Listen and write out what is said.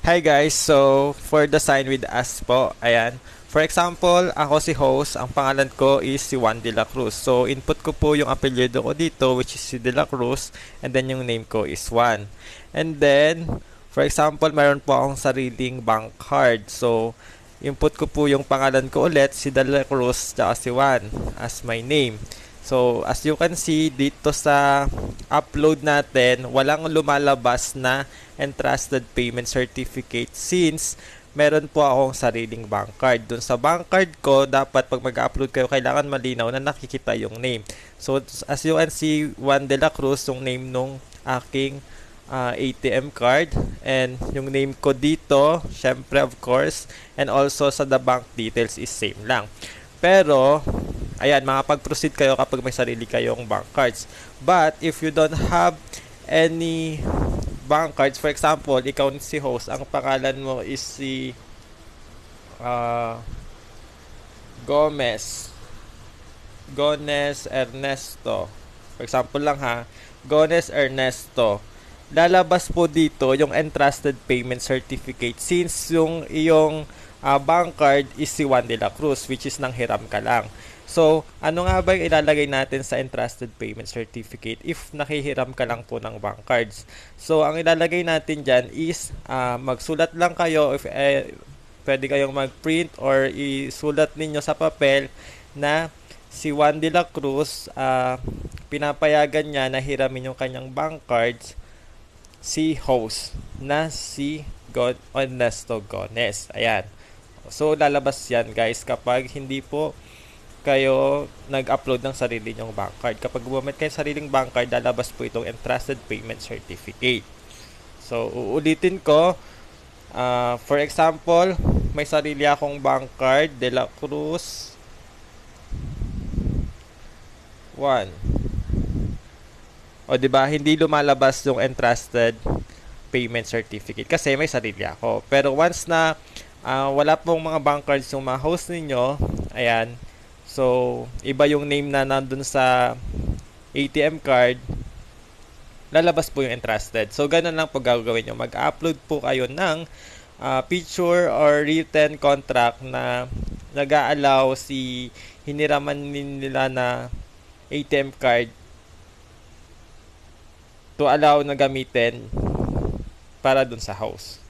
Hi guys, so for the sign with us po, ayan. For example, ako si host, ang pangalan ko is si Juan de la Cruz. So input ko po yung apelyido ko dito which is si de la Cruz and then yung name ko is Juan. And then, for example, meron po akong sariling bank card. So input ko po yung pangalan ko ulit, si de la Cruz tsaka si Juan as my name. So, as you can see, dito sa upload natin, walang lumalabas na entrusted payment certificate since meron po akong sariling bank card. Dun sa bank card ko, dapat pag mag-upload kayo, kailangan malinaw na nakikita yung name. So, as you can see, Juan de la Cruz, yung name nung aking ATM card. And yung name ko dito, syempre of course, and also sa the bank details is same lang. Pero, ayan, makapag-proceed kayo kapag may sarili kayong bank cards. But, if you don't have any bank cards, for example, ikaw si host, ang pangalan mo is si uh, Gomez. Gomez Ernesto. For example lang ha, Gomez Ernesto. Lalabas po dito yung entrusted payment certificate since yung iyong bank card is si Juan de la Cruz which is nanghiram ka lang. So, ano nga ba yung ilalagay natin sa entrusted payment certificate if nakihiram ka lang po ng bank cards? So, ang ilalagay natin dyan is magsulat lang kayo if pwede kayong mag-print or isulat ninyo sa papel na si Juan de la Cruz pinapayagan niya na hiramin yung kanyang bank cards si host na si Ernesto Gones. Ayan. So, lalabas yan guys kapag hindi po kayo nag-upload ng sarili nyong bank card. Kapag gumamit kayo ng sariling bank card, lalabas po itong entrusted payment certificate. So, uulitin ko. For example, may sarili akong bank card, De La Cruz 1. O, diba, hindi lumalabas yung entrusted payment certificate kasi may sarili ako. Pero once na wala pong mga bank cards yung mga host ninyo, ayan, so, iba yung name na nandun sa ATM card, lalabas po yung entrusted. So, ganun lang po gagawin nyo. Mag-upload po kayo ng picture or written contract na nag-a-allow si hiniraman nila na ATM card to allow na gamitin para dun sa house.